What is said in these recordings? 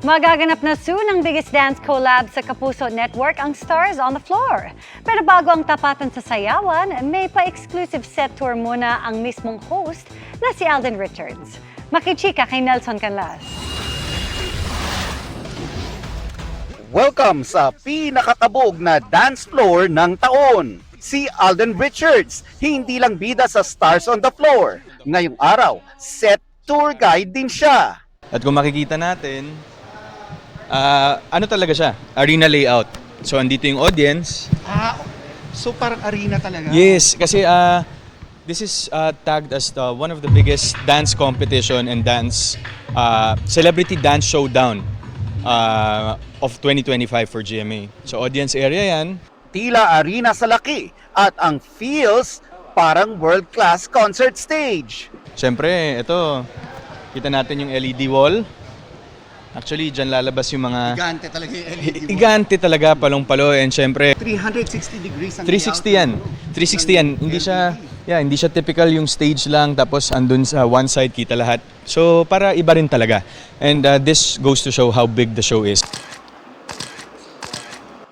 Magaganap na soon ang biggest dance collab sa Kapuso Network, ang Stars on the Floor. Pero bago ang tapatan sa sayawan, may pa-exclusive set tour muna ang mismong host na si Alden Richards. Makichika kay Nelson Canlas. Welcome sa pinakakabog na dance floor ng taon. Si Alden Richards, hindi lang bida sa Stars on the Floor. Ngayong araw, set tour guide din siya. At kung makikita natin, ano talaga siya? Arena layout. So, andito yung audience. So parang arena talaga? Yes, kasi this is tagged as one of the biggest dance competition and celebrity dance showdown of 2025 for GMA. So, audience area yan. Tila arena sa laki at ang feels parang world-class concert stage. Siyempre, ito, kita natin yung LED wall. Actually, dyan lalabas yung mga... Gigante talaga yung LED wall. Igante talaga, palong-palo. And siyempre, 360 degrees ang 360 yan. 360 yan. Hindi siya typical yung stage lang tapos andun sa one side kita lahat. So, para iba rin talaga. And this goes to show how big the show is.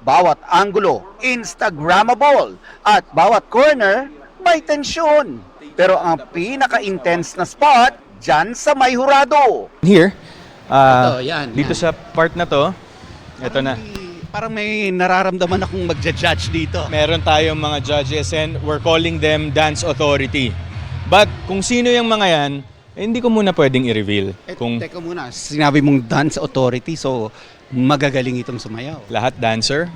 Bawat anggulo, Instagrammable. At bawat corner, may tensyon. Pero ang pinaka-intense na spot, dyan sa may hurado. Here, yan, dito sa part na to, ito na. Parang may nararamdaman akong magja-judge dito. Meron tayong mga judges and we're calling them dance authority. But kung sino yung mga yan, hindi ko muna pwedeng i-reveal. Teka muna, sinabi mong dance authority, so magagaling itong sumayaw. Lahat dancer,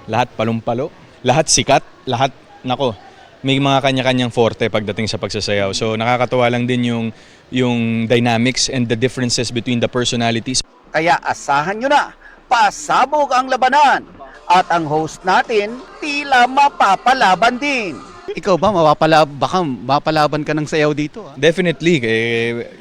lahat palumpalo, lahat sikat, lahat, nako, may mga kanya-kanyang forte pagdating sa pagsasayaw. So nakakatuwa lang din yung dynamics and the differences between the personalities. Kaya asahan nyo na, pasabog ang labanan. At ang host natin, tila mapapalaban din. Ikaw ba, baka mapalaban ka ng sayaw dito? Definitely,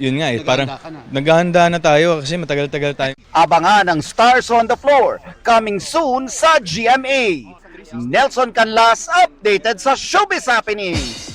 yun nga parang naghahanda na tayo kasi matagal-tagal tayo. Abangan ang Stars on the Floor, coming soon sa GMA. Nelson Canlas, updated sa Showbiz Happenings.